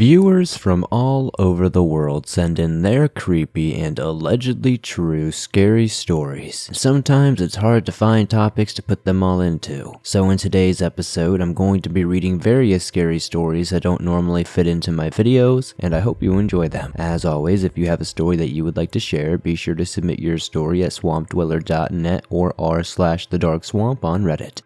Viewers from all over the world send in their creepy and allegedly true scary stories. Sometimes it's hard to find topics to put them all into. So in today's episode, I'm going to be reading various scary stories that don't normally fit into my videos, and I hope you enjoy them. As always, if you have a story that you would like to share, be sure to submit your story at swampdweller.net or r/thedarkswamp on Reddit.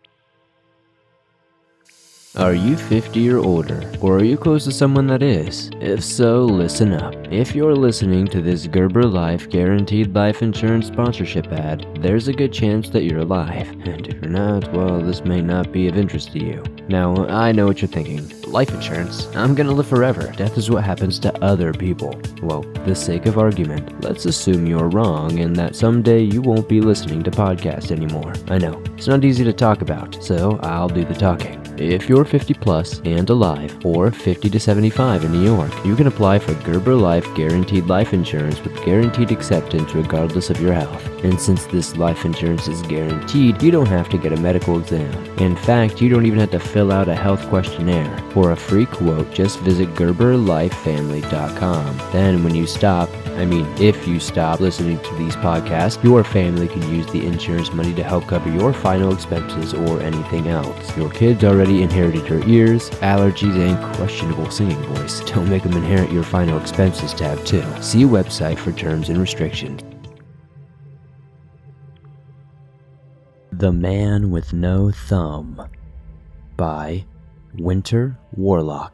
Are you 50 or older, or are you close to someone that is? If so, listen up. If you're listening to this Gerber Life Guaranteed Life Insurance sponsorship ad, there's a good chance that you're alive. And if you're not, well, this may not be of interest to you. Now, I know what you're thinking. Life insurance? I'm gonna live forever. Death is what happens to other people. Well, for the sake of argument, let's assume you're wrong and that someday you won't be listening to podcasts anymore. I know, it's not easy to talk about, so I'll do the talking. If you're 50 plus and alive, or 50 to 75 in New York, you can apply for Gerber Life Guaranteed Life Insurance with guaranteed acceptance regardless of your health. And since this life insurance is guaranteed, you don't have to get a medical exam. In fact, you don't even have to fill out a health questionnaire. For a free quote, just visit GerberLifeFamily.com. Then when you if you stop listening to these podcasts, your family can use the insurance money to help cover your final expenses or anything else. Your kids already inherited your ears, allergies, and questionable singing voice. Don't make them inherit your final expenses tab too. See website for terms and restrictions. The Man with No Thumb by WinterWarlock.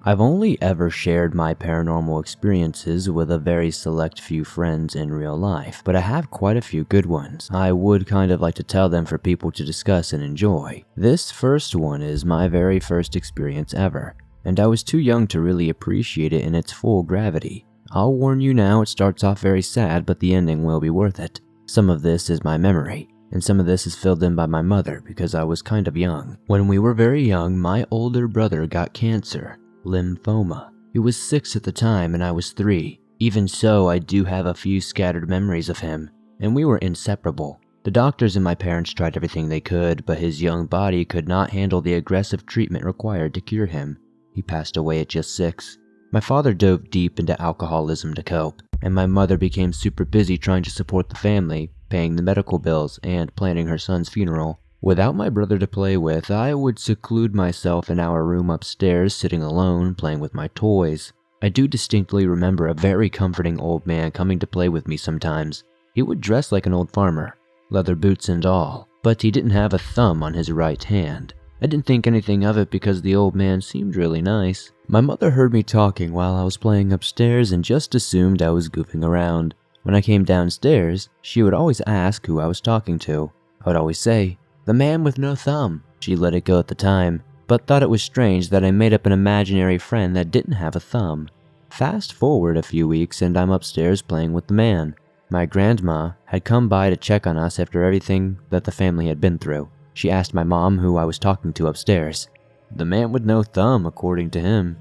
I've only ever shared my paranormal experiences with a very select few friends in real life, but I have quite a few good ones. I would kind of like to tell them for people to discuss and enjoy. This first one is my very first experience ever, and I was too young to really appreciate it in its full gravity. I'll warn you now, it starts off very sad, but the ending will be worth it. Some of this is my memory, and some of this is filled in by my mother because I was kind of young. When we were very young, my older brother got cancer. Lymphoma. He was 6 at the time and I was 3. Even so, I do have a few scattered memories of him, and we were inseparable. The doctors and my parents tried everything they could, but his young body could not handle the aggressive treatment required to cure him. He passed away at just 6. My father dove deep into alcoholism to cope, and my mother became super busy trying to support the family, paying the medical bills, and planning her son's funeral. Without my brother to play with, I would seclude myself in our room upstairs, sitting alone, playing with my toys. I do distinctly remember a very comforting old man coming to play with me sometimes. He would dress like an old farmer, leather boots and all, but he didn't have a thumb on his right hand. I didn't think anything of it because the old man seemed really nice. My mother heard me talking while I was playing upstairs and just assumed I was goofing around. When I came downstairs, she would always ask who I was talking to. I would always say, "The man with no thumb." She let it go at the time, but thought it was strange that I made up an imaginary friend that didn't have a thumb. Fast forward a few weeks and I'm upstairs playing with the man. My grandma had come by to check on us after everything that the family had been through. She asked my mom who I was talking to upstairs. The man with no thumb, according to him.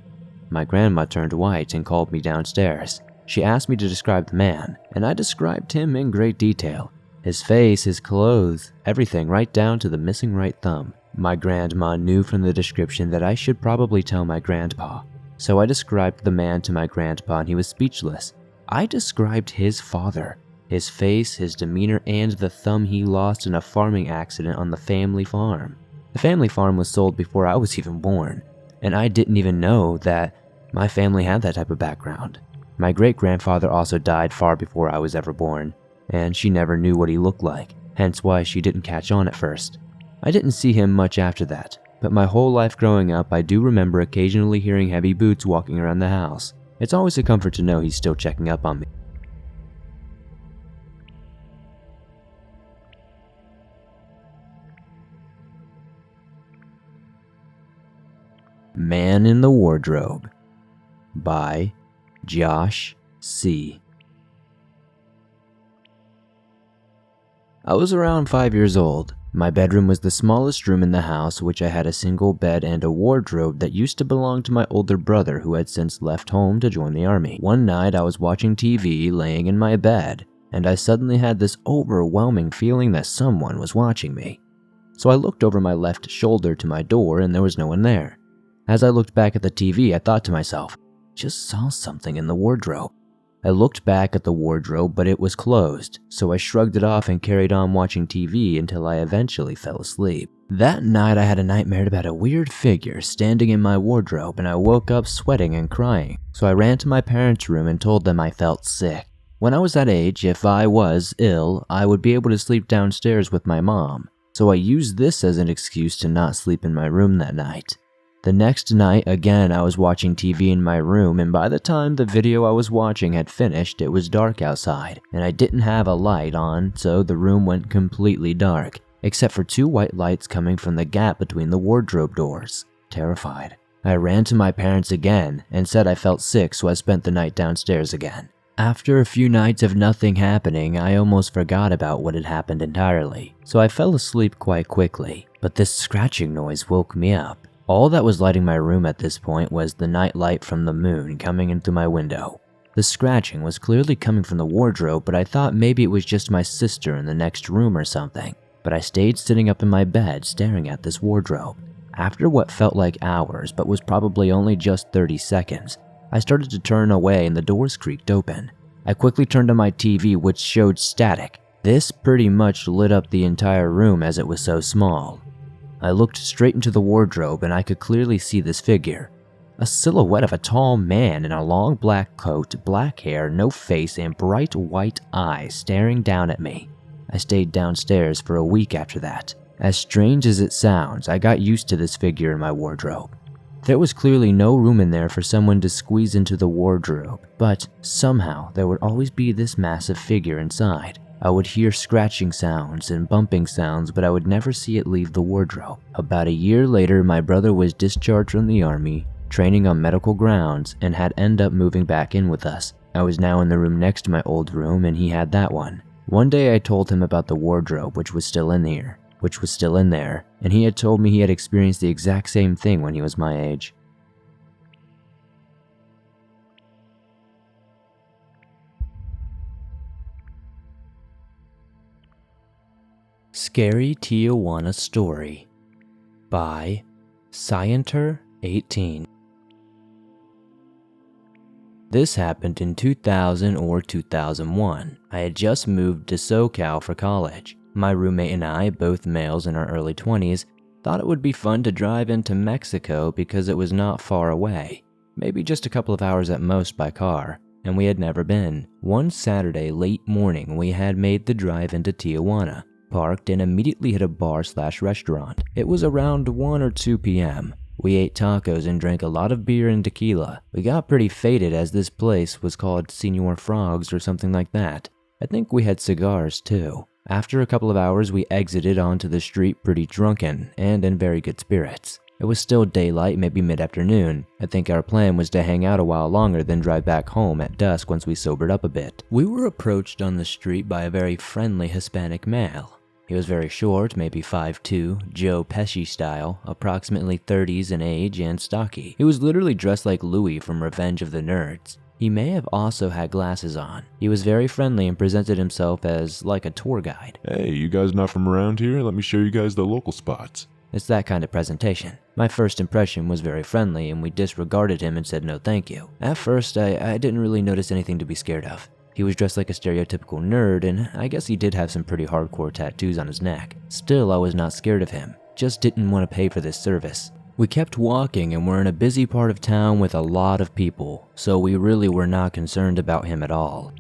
My grandma turned white and called me downstairs. She asked me to describe the man, and I described him in great detail. His face, his clothes, everything right down to the missing right thumb. My grandma knew from the description that I should probably tell my grandpa. So I described the man to my grandpa and he was speechless. I described his father, his face, his demeanor, and the thumb he lost in a farming accident on the family farm. The family farm was sold before I was even born, and I didn't even know that my family had that type of background. My great-grandfather also died far before I was ever born, and she never knew what he looked like, hence why she didn't catch on at first. I didn't see him much after that, but my whole life growing up I do remember occasionally hearing heavy boots walking around the house. It's always a comfort to know he's still checking up on me. Man in the Wardrobe by Josh C. I was around 5 years old. My bedroom was the smallest room in the house, which I had a single bed and a wardrobe that used to belong to my older brother who had since left home to join the army. One night I was watching TV, laying in my bed, and I suddenly had this overwhelming feeling that someone was watching me. so I looked over my left shoulder to my door and there was no one there. As I looked back at the TV, I thought to myself, just saw something in the wardrobe. I looked back at the wardrobe, but it was closed, so I shrugged it off and carried on watching TV until I eventually fell asleep. That night I had a nightmare about a weird figure standing in my wardrobe and I woke up sweating and crying, so I ran to my parents' room and told them I felt sick. When I was that age, if I was ill, I would be able to sleep downstairs with my mom, so I used this as an excuse to not sleep in my room that night. The next night, again, I was watching TV in my room, and by the time the video I was watching had finished, it was dark outside, and I didn't have a light on, so the room went completely dark, except for 2 white lights coming from the gap between the wardrobe doors. Terrified, I ran to my parents again and said I felt sick, so I spent the night downstairs again. After a few nights of nothing happening, I almost forgot about what had happened entirely, so I fell asleep quite quickly, but this scratching noise woke me up. All that was lighting my room at this point was the night light from the moon coming in through my window. The scratching was clearly coming from the wardrobe, but I thought maybe it was just my sister in the next room or something. But I stayed sitting up in my bed staring at this wardrobe. After what felt like hours, but was probably only just 30 seconds, I started to turn away and the doors creaked open. I quickly turned on my TV, which showed static. This pretty much lit up the entire room as it was so small. I looked straight into the wardrobe and I could clearly see this figure. A silhouette of a tall man in a long black coat, black hair, no face, and bright white eyes staring down at me. I stayed downstairs for a week after that. As strange as it sounds, I got used to this figure in my wardrobe. There was clearly no room in there for someone to squeeze into the wardrobe, but somehow there would always be this massive figure inside. I would hear scratching sounds and bumping sounds, but I would never see it leave the wardrobe. About a year later, my brother was discharged from the army, training on medical grounds, and had ended up moving back in with us. I was now in the room next to my old room, and he had that one. One day I told him about the wardrobe, which was still in there, and he had told me he had experienced the exact same thing when he was my age. Scary Tijuana Story by Scienter18. This happened in 2000 or 2001. I had just moved to SoCal for college. My roommate and I, both males in our early 20s, thought it would be fun to drive into Mexico because it was not far away, maybe just a couple of hours at most by car, and we had never been. One Saturday late morning, we had made the drive into Tijuana, parked, and immediately hit a bar/restaurant. It was around 1 or 2 p.m. We ate tacos and drank a lot of beer and tequila. We got pretty faded as this place was called Senor Frogs or something like that. I think we had cigars too. After a couple of hours, we exited onto the street pretty drunken and in very good spirits. It was still daylight, maybe mid-afternoon. I think our plan was to hang out a while longer than drive back home at dusk once we sobered up a bit. We were approached on the street by a very friendly Hispanic male. He was very short, maybe 5'2", Joe Pesci style, approximately 30s in age, and stocky. He was literally dressed like Louis from Revenge of the Nerds. He may have also had glasses on. He was very friendly and presented himself as like a tour guide. Hey, you guys not from around here? Let me show you guys the local spots. It's that kind of presentation. My first impression was very friendly and we disregarded him and said no thank you. At first, I didn't really notice anything to be scared of. He was dressed like a stereotypical nerd, and I guess he did have some pretty hardcore tattoos on his neck. Still, I was not scared of him, just didn't want to pay for this service. We kept walking and were in a busy part of town with a lot of people, so we really were not concerned about him at all.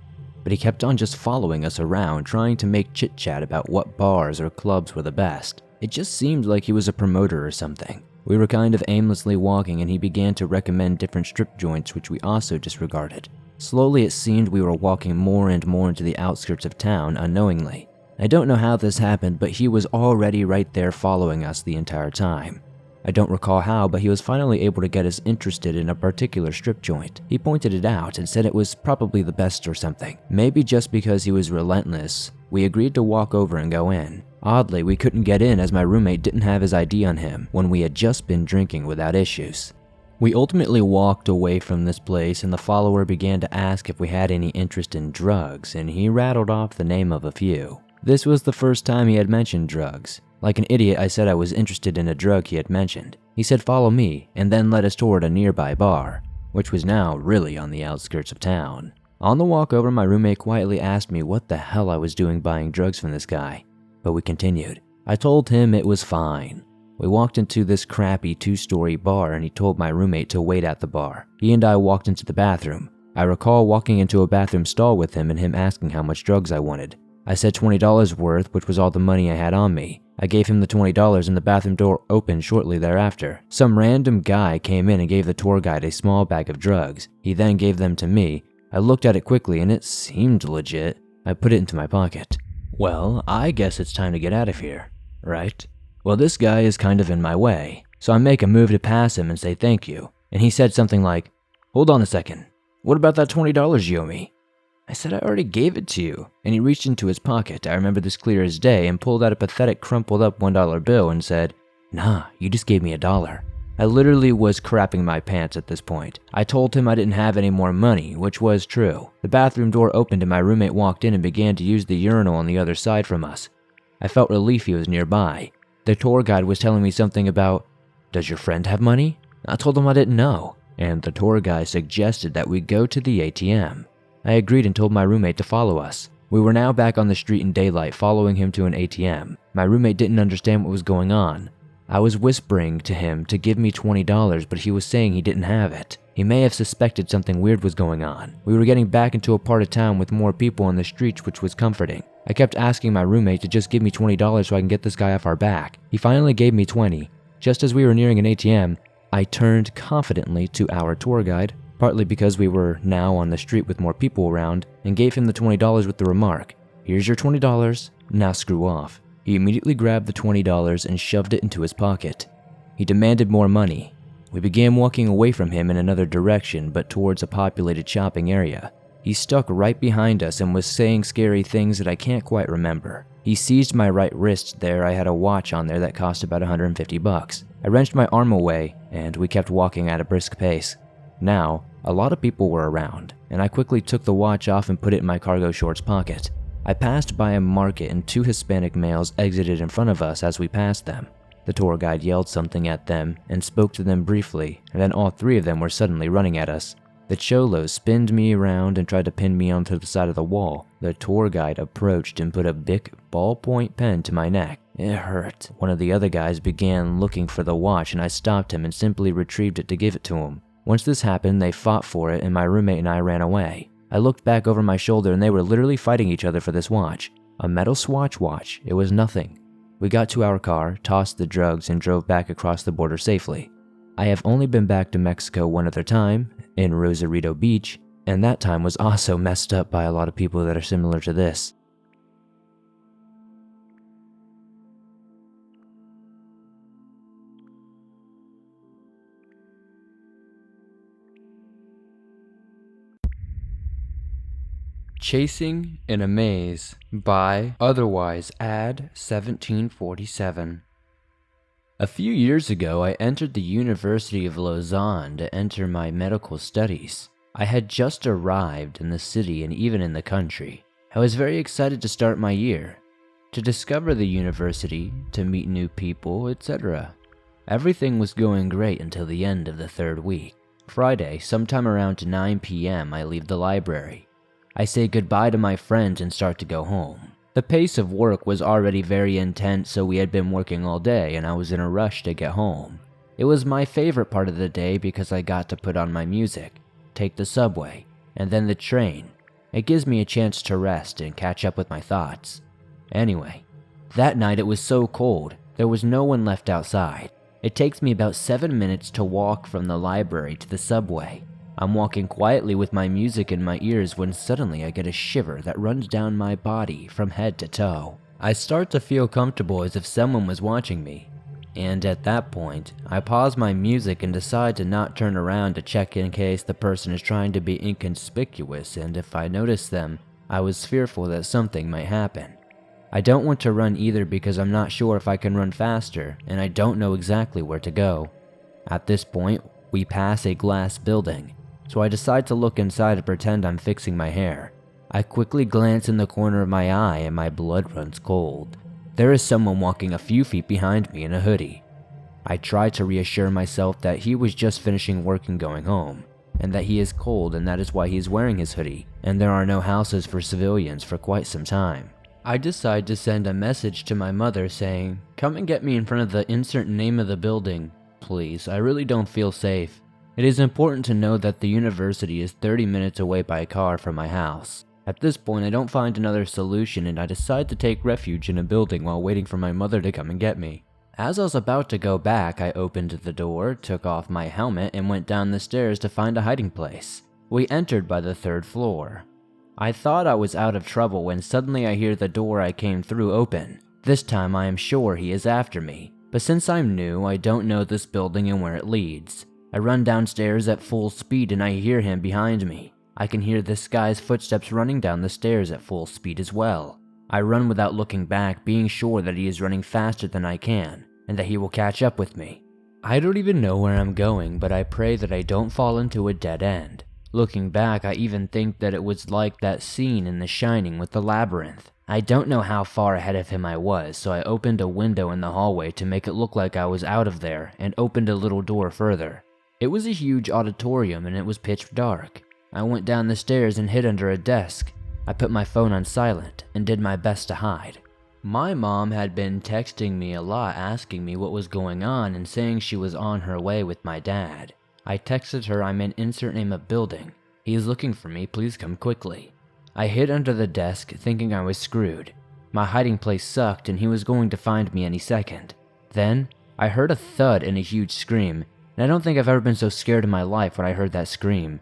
But he kept on just following us around, trying to make chit-chat about what bars or clubs were the best. It just seemed like he was a promoter or something. We were kind of aimlessly walking and he began to recommend different strip joints, which we also disregarded. Slowly it seemed we were walking more and more into the outskirts of town unknowingly. I don't know how this happened, but he was already right there following us the entire time. I don't recall how, but he was finally able to get us interested in a particular strip joint. He pointed it out and said it was probably the best or something. Maybe just because he was relentless, we agreed to walk over and go in. Oddly, we couldn't get in as my roommate didn't have his ID on him when we had just been drinking without issues. We ultimately walked away from this place and the follower began to ask if we had any interest in drugs, and he rattled off the name of a few. This was the first time he had mentioned drugs. Like an idiot, I said I was interested in a drug he had mentioned. He said follow me, and then led us toward a nearby bar, which was now really on the outskirts of town. On the walk over, my roommate quietly asked me what the hell I was doing buying drugs from this guy, but we continued. I told him it was fine. We walked into this crappy 2-story bar and he told my roommate to wait at the bar. He and I walked into the bathroom. I recall walking into a bathroom stall with him and him asking how much drugs I wanted. I said $20 worth, which was all the money I had on me. I gave him the $20 and the bathroom door opened shortly thereafter. Some random guy came in and gave the tour guide a small bag of drugs. He then gave them to me. I looked at it quickly and it seemed legit. I put it into my pocket. Well, I guess it's time to get out of here, right? Well, this guy is kind of in my way, so I make a move to pass him and say thank you. And he said something like, hold on a second, what about that $20 you owe me? I said I already gave it to you, and he reached into his pocket, I remember this clear as day, and pulled out a pathetic crumpled up $1 bill and said, nah, you just gave me $1. I literally was crapping my pants at this point. I told him I didn't have any more money, which was true. The bathroom door opened and my roommate walked in and began to use the urinal on the other side from us. I felt relief he was nearby. The tour guide was telling me something about, does your friend have money? I told him I didn't know, and the tour guide suggested that we go to the ATM. I agreed and told my roommate to follow us. We were now back on the street in daylight, following him to an ATM. My roommate didn't understand what was going on. I was whispering to him to give me $20, but he was saying he didn't have it. He may have suspected something weird was going on. We were getting back into a part of town with more people on the streets, which was comforting. I kept asking my roommate to just give me $20 so I can get this guy off our back. He finally gave me $20. Just as we were nearing an ATM, I turned confidently to our tour guide, partly because we were now on the street with more people around, and gave him the $20 with the remark, here's your $20, now screw off. He immediately grabbed the $20 and shoved it into his pocket. He demanded more money. We began walking away from him in another direction, but towards a populated shopping area. He stuck right behind us and was saying scary things that I can't quite remember. He seized my right wrist there. I had a watch on there that cost about $150. I wrenched my arm away, and we kept walking at a brisk pace. Now, a lot of people were around, and I quickly took the watch off and put it in my cargo shorts pocket. I passed by a market and 2 Hispanic males exited in front of us as we passed them. The tour guide yelled something at them and spoke to them briefly, and then all 3 of them were suddenly running at us. The cholos spinned me around and tried to pin me onto the side of the wall. The tour guide approached and put a big ballpoint pen to my neck. It hurt. One of the other guys began looking for the watch and I stopped him and simply retrieved it to give it to him. Once this happened, they fought for it and my roommate and I ran away. I looked back over my shoulder and they were literally fighting each other for this watch. A metal Swatch watch. It was nothing. We got to our car, tossed the drugs, and drove back across the border safely. I have only been back to Mexico one other time, in Rosarito Beach, and that time was also messed up by a lot of people that are similar to this. Chasing in a Maze by OtherwiseAd 1747. A few years ago, I entered the University of Lausanne to enter my medical studies. I had just arrived in the city and even in the country. I was very excited to start my year, to discover the university, to meet new people, etc. Everything was going great until the end of the 3rd week. Friday, sometime around 9 p.m., I leave the library. I say goodbye to my friends and start to go home. The pace of work was already very intense, so we had been working all day and I was in a rush to get home. It was my favorite part of the day because I got to put on my music, take the subway, and then the train. It gives me a chance to rest and catch up with my thoughts. Anyway, that night it was so cold, there was no one left outside. It takes me about 7 minutes to walk from the library to the subway. I'm walking quietly with my music in my ears when suddenly I get a shiver that runs down my body from head to toe. I start to feel comfortable as if someone was watching me. And at that point, I pause my music and decide to not turn around to check in case the person is trying to be inconspicuous, and if I notice them, I was fearful that something might happen. I don't want to run either because I'm not sure if I can run faster, and I don't know exactly where to go. At this point, we pass a glass building. So I decide to look inside and pretend I'm fixing my hair. I quickly glance in the corner of my eye and my blood runs cold. There is someone walking a few feet behind me in a hoodie. I try to reassure myself that he was just finishing work and going home, and that he is cold and that is why he is wearing his hoodie, and there are no houses for civilians for quite some time. I decide to send a message to my mother saying, "Come and get me in front of the insert name of the building, please. I really don't feel safe. It is important to know that the university is 30 minutes away by car from my house." At this point, I don't find another solution and I decide to take refuge in a building while waiting for my mother to come and get me. As I was about to go back, I opened the door, took off my helmet, and went down the stairs to find a hiding place. We entered by the 3rd floor. I thought I was out of trouble when suddenly I hear the door I came through open. This time I am sure he is after me, but since I'm new, I don't know this building and where it leads. I run downstairs at full speed and I hear him behind me. I can hear this guy's footsteps running down the stairs at full speed as well. I run without looking back, being sure that he is running faster than I can, and that he will catch up with me. I don't even know where I'm going, but I pray that I don't fall into a dead end. Looking back, I even think that it was like that scene in The Shining with the labyrinth. I don't know how far ahead of him I was, so I opened a window in the hallway to make it look like I was out of there, and opened a little door further. It was a huge auditorium and it was pitch dark. I went down the stairs and hid under a desk. I put my phone on silent and did my best to hide. My mom had been texting me a lot asking me what was going on and saying she was on her way with my dad. I texted her, "I'm in insert name of building. He is looking for me, please come quickly." I hid under the desk thinking I was screwed. My hiding place sucked and he was going to find me any second. Then, I heard a thud and a huge scream, and I don't think I've ever been so scared in my life when I heard that scream.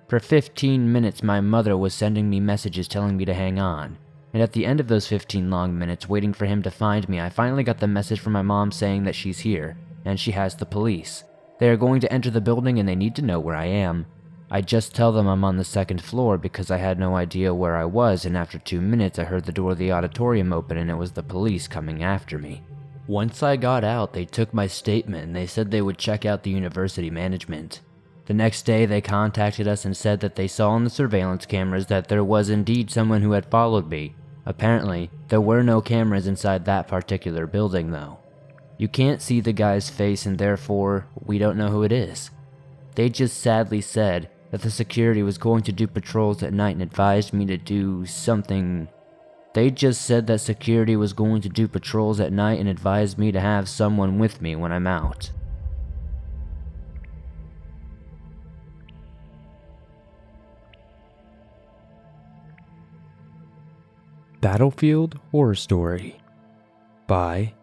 For 15 minutes my mother was sending me messages telling me to hang on, and at the end of those 15 long minutes waiting for him to find me, I finally got the message from my mom saying that she's here, and she has the police. They are going to enter the building and they need to know where I am. I just tell them I'm on the 2nd floor because I had no idea where I was, and after 2 minutes I heard the door of the auditorium open and it was the police coming after me. Once I got out, they took my statement and they said they would check out the university management. The next day, they contacted us and said that they saw on the surveillance cameras that there was indeed someone who had followed me. Apparently, there were no cameras inside that particular building though. You can't see the guy's face and therefore, we don't know who it is. They just sadly said that the security was going to do patrols at night and advised me to do something. They just said that security was going to do patrols at night and advised me to have someone with me when I'm out. Battlefield Horror Story by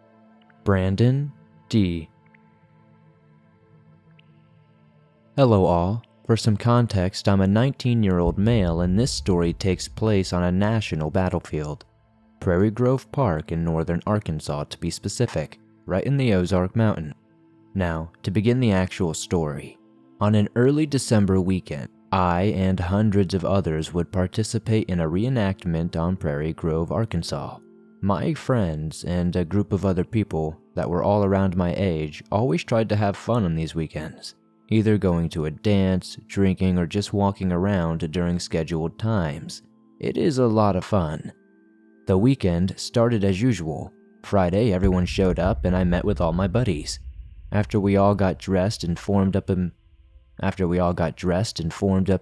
Brandon D. Hello all. For some context, I'm a 19-year-old male and this story takes place on a national battlefield. Prairie Grove Park in northern Arkansas to be specific, right in the Ozark Mountain. Now, to begin the actual story. On an early December weekend, I and hundreds of others would participate in a reenactment on Prairie Grove, Arkansas. My friends and a group of other people that were all around my age always tried to have fun on these weekends, either going to a dance, drinking, or just walking around during scheduled times. It is a lot of fun. The weekend started as usual. Friday, everyone showed up and I met with all my buddies. After we all got dressed and formed up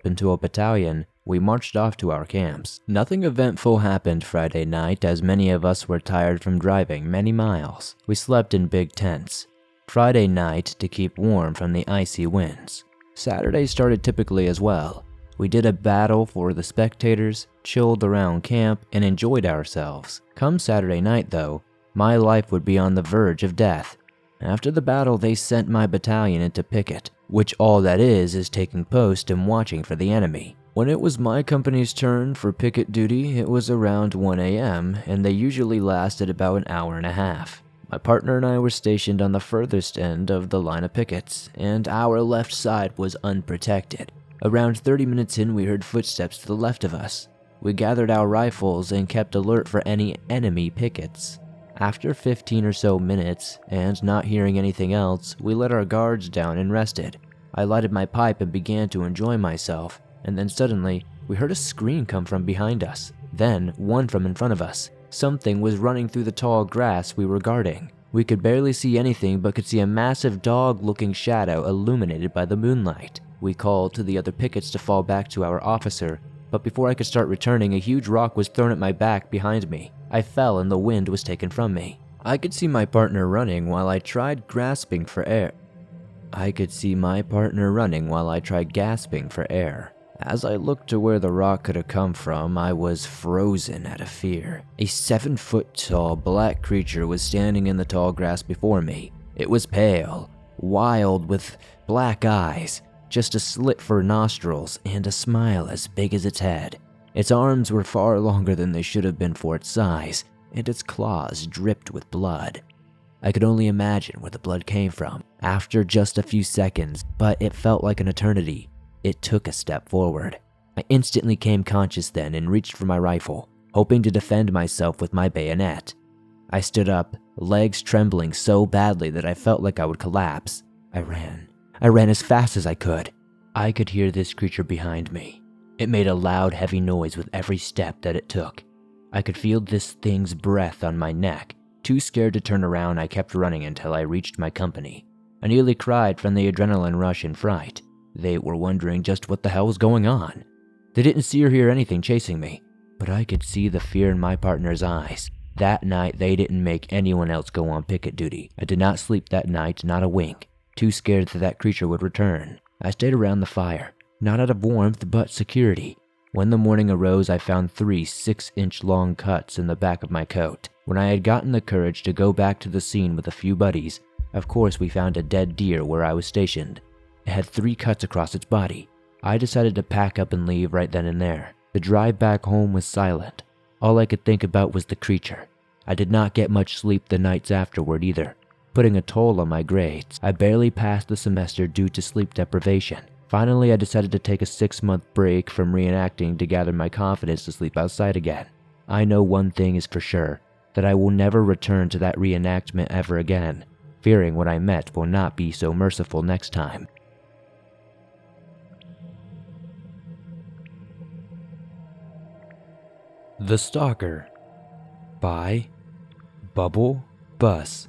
into a battalion, we marched off to our camps. Nothing eventful happened Friday night as many of us were tired from driving many miles. We slept in big tents. Friday night to keep warm from the icy winds. Saturday started typically as well. We did a battle for the spectators, chilled around camp, and enjoyed ourselves. Come Saturday night though, my life would be on the verge of death. After the battle, they sent my battalion into picket, which all that is taking post and watching for the enemy. When it was my company's turn for picket duty, it was around 1 a.m., and they usually lasted about an hour and a half. My partner and I were stationed on the furthest end of the line of pickets, and our left side was unprotected. Around 30 minutes in, we heard footsteps to the left of us. We gathered our rifles and kept alert for any enemy pickets. After 15 or so minutes, and not hearing anything else, we let our guards down and rested. I lighted my pipe and began to enjoy myself. and then suddenly, we heard a scream come from behind us, then one from in front of us. Something was running through the tall grass we were guarding. We could barely see anything but could see a massive dog-looking shadow illuminated by the moonlight. We called to the other pickets to fall back to our officer, but before I could start returning, a huge rock was thrown at my back behind me. I fell and the wind was taken from me. I could see my partner running while I tried gasping for air. As I looked to where the rock could have come from, I was frozen out of fear. A 7-foot-tall black creature was standing in the tall grass before me. It was pale, wild, with black eyes, just a slit for nostrils, and a smile as big as its head. Its arms were far longer than they should have been for its size, and its claws dripped with blood. I could only imagine where the blood came from. After just a few seconds, but it felt like an eternity, it took a step forward. I instantly came conscious then and reached for my rifle, hoping to defend myself with my bayonet. I stood up, legs trembling so badly that I felt like I would collapse. I ran as fast as I could. I could hear this creature behind me. It made a loud, heavy noise with every step that it took. I could feel this thing's breath on my neck. Too scared to turn around, I kept running until I reached my company. I nearly cried from the adrenaline rush and fright. They were wondering just what the hell was going on. They didn't see or hear anything chasing me, but I could see the fear in my partner's eyes. That night, they didn't make anyone else go on picket duty. I did not sleep that night, not a wink, too scared that creature would return. I stayed around the fire, not out of warmth, but security. When the morning arose, I found 3 6-inch long cuts in the back of my coat. When I had gotten the courage to go back to the scene with a few buddies, of course we found a dead deer where I was stationed. It had 3 cuts across its body. I decided to pack up and leave right then and there. The drive back home was silent. All I could think about was the creature. I did not get much sleep the nights afterward either, putting a toll on my grades. I barely passed the semester due to sleep deprivation. Finally, I decided to take a 6-month break from reenacting to gather my confidence to sleep outside again. I know one thing is for sure, that I will never return to that reenactment ever again, fearing what I met will not be so merciful next time. The Stalker by Bubblebuss.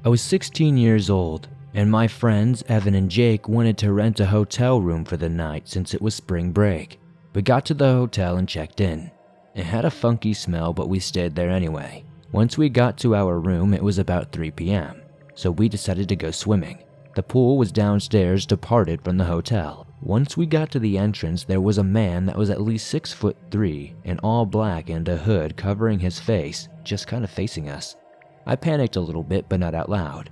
I was 16 years old, and my friends Evan and Jake wanted to rent a hotel room for the night since it was spring break. We got to the hotel and checked in. It had a funky smell, but we stayed there anyway. Once we got to our room, it was about 3 p.m., so we decided to go swimming. The pool was downstairs, departed from the hotel. Once we got to the entrance, there was a man that was at least 6'3" in all black and a hood covering his face, just kind of facing us. I panicked a little bit, but not out loud.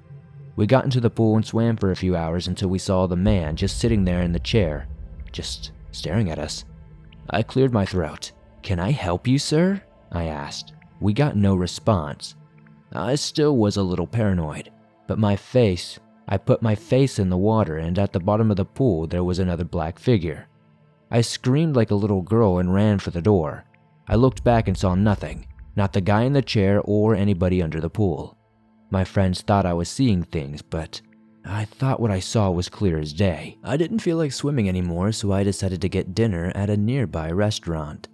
We got into the pool and swam for a few hours until we saw the man just sitting there in the chair, just staring at us. I cleared my throat. "Can I help you, sir?" I asked. We got no response. I still was a little paranoid, but I put my face in the water, and at the bottom of the pool there was another black figure. I screamed like a little girl and ran for the door. I looked back and saw nothing, not the guy in the chair or anybody under the pool. My friends thought I was seeing things, but I thought what I saw was clear as day. I didn't feel like swimming anymore, so I decided to get dinner at a nearby restaurant.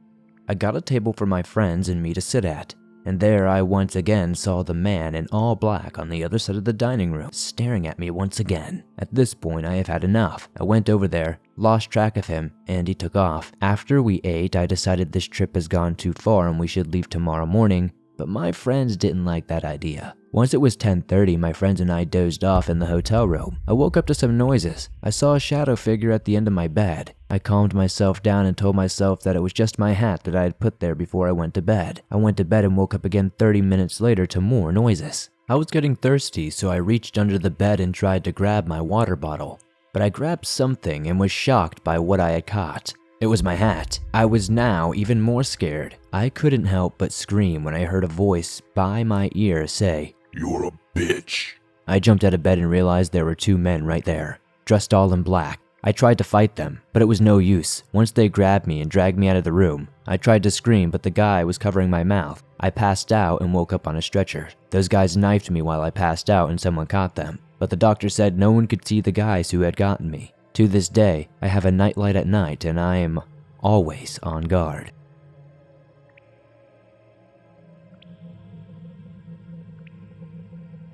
I got a table for my friends and me to sit at, and there I once again saw the man in all black on the other side of the dining room, staring at me once again. At this point, I have had enough. I went over there, lost track of him, and he took off. After we ate, I decided this trip has gone too far and we should leave tomorrow morning, but my friends didn't like that idea. Once it was 10:30, my friends and I dozed off in the hotel room. I woke up to some noises. I saw a shadow figure at the end of my bed. I calmed myself down and told myself that it was just my hat that I had put there before I went to bed. I went to bed and woke up again 30 minutes later to more noises. I was getting thirsty, so I reached under the bed and tried to grab my water bottle. But I grabbed something and was shocked by what I had caught. It was my hat. I was now even more scared. I couldn't help but scream when I heard a voice by my ear say, "You're a bitch." I jumped out of bed and realized there were 2 men right there, dressed all in black. I tried to fight them, but it was no use. Once they grabbed me and dragged me out of the room. I tried to scream, but the guy was covering my mouth. I passed out and woke up on a stretcher. Those guys knifed me while I passed out and someone caught them. but the doctor said no one could see the guys who had gotten me. To this day, I have a nightlight at night and I am always on guard.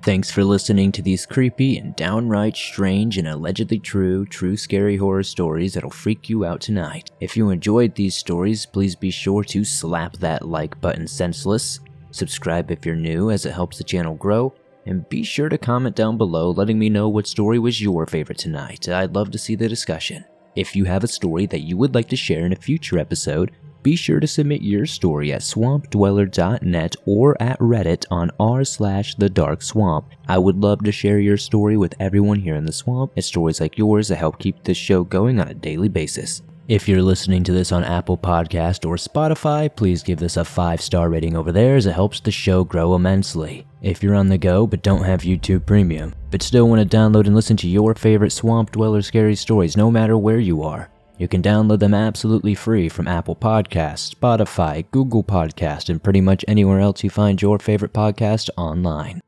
Thanks for listening to these creepy and downright strange and allegedly true scary horror stories that'll freak you out tonight. If you enjoyed these stories, please be sure to slap that like button senseless, subscribe if you're new as it helps the channel grow, and be sure to comment down below letting me know what story was your favorite tonight. I'd love to see the discussion. If you have a story that you would like to share in a future episode, be sure to submit your story at swampdweller.net or at Reddit on r/thedarkswamp. I would love to share your story with everyone here in the swamp. It's stories like yours that help keep this show going on a daily basis. If you're listening to this on Apple Podcast or Spotify, please give this a 5-star rating over there as it helps the show grow immensely. If you're on the go but don't have YouTube Premium, but still want to download and listen to your favorite Swamp Dweller scary stories no matter where you are, you can download them absolutely free from Apple Podcasts, Spotify, Google Podcasts, and pretty much anywhere else you find your favorite podcast online.